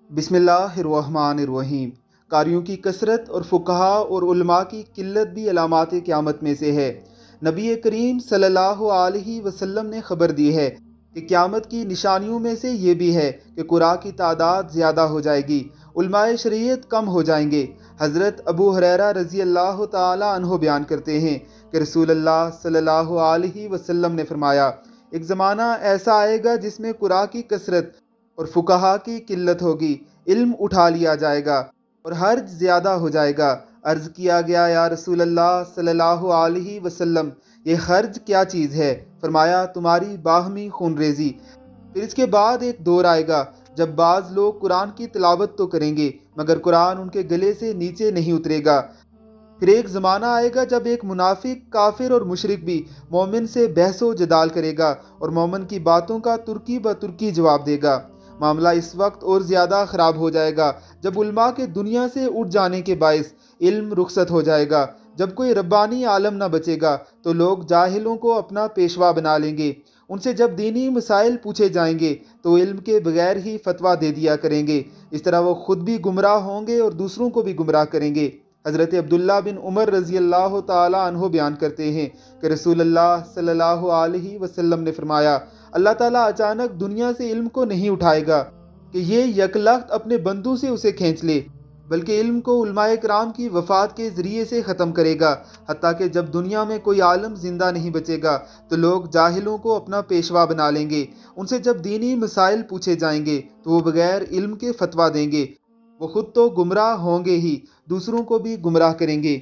बिस्मिल्लाहिर्रहमानिर्रहीम। कारियों की कसरत और फुक़हा और उलमा की किल्लत भी अलामात क़यामत में से है। नबी करीम सल्लल्लाहु अलैहि वसल्लम ने ख़बर दी है कि क़यामत की निशानियों में से ये भी है कि क़ुरा की तादाद ज़्यादा हो जाएगी, उलमाए शरीयत कम हो जाएंगे। हज़रत अबू हुरैरा रज़ी अल्लाह ताला अन्हु बयान करते हैं कि रसूलुल्लाह सल्लल्लाहु अलैहि वसल्लम ने फरमाया, एक ज़माना ऐसा आएगा जिसमें क़ुरा की कसरत और फुक़हा की किल्लत होगी, इल्म उठा लिया जाएगा और हर्ज ज़्यादा हो जाएगा। अर्ज़ किया गया, या रसूल अल्लाह सल्लल्लाहु अलैहि वसल्लम, ये हर्ज क्या चीज़ है? फरमाया, तुम्हारी बाहमी खूनरेज़ी। फिर इसके बाद एक दौर आएगा जब बाज़ लोग कुरान की तिलावत तो करेंगे मगर कुरान उनके गले से नीचे नहीं उतरेगा। फिर एक ज़माना आएगा जब एक मुनाफिक, काफिर और मुशरिक भी मोमिन से बहसो जदाल करेगा और मोमिन की बातों का तुर्की ब तुर्की जवाब देगा। मामला इस वक्त और ज़्यादा ख़राब हो जाएगा जब उलमा के दुनिया से उठ जाने के बायस इल्म रुखसत हो जाएगा। जब कोई रब्बानी आलम न बचेगा तो लोग जाहिलों को अपना पेशवा बना लेंगे। उनसे जब दीनी मसाइल पूछे जाएंगे तो इल्म के बगैर ही फतवा दे दिया करेंगे। इस तरह वो खुद भी गुमराह होंगे और दूसरों को भी गुमराह करेंगे। हज़रत अब्दुल्ला बिन उमर रज़ी अल्लाह ताला अन्हु बयान करते हैं कि रसूलुल्लाह सल्लल्लाहु अलैहि वसल्लम ने फरमाया, अल्लाह ताला अचानक दुनिया से इल्म को नहीं उठाएगा कि ये यकलख्त अपने बंदों से उसे खींच ले, बल्कि इल्म को उलमाए किराम की वफ़ात के ज़रिए से ख़त्म करेगा। हत्ता कि जब दुनिया में कोई आलम ज़िंदा नहीं बचेगा तो लोग जाहिलों को अपना पेशवा बना लेंगे। उनसे जब दीनी मसाइल पूछे जाएंगे तो वो बग़ैर इल्म के फतवा देंगे। वो खुद तो गुमराह होंगे ही, दूसरों को भी गुमराह करेंगे।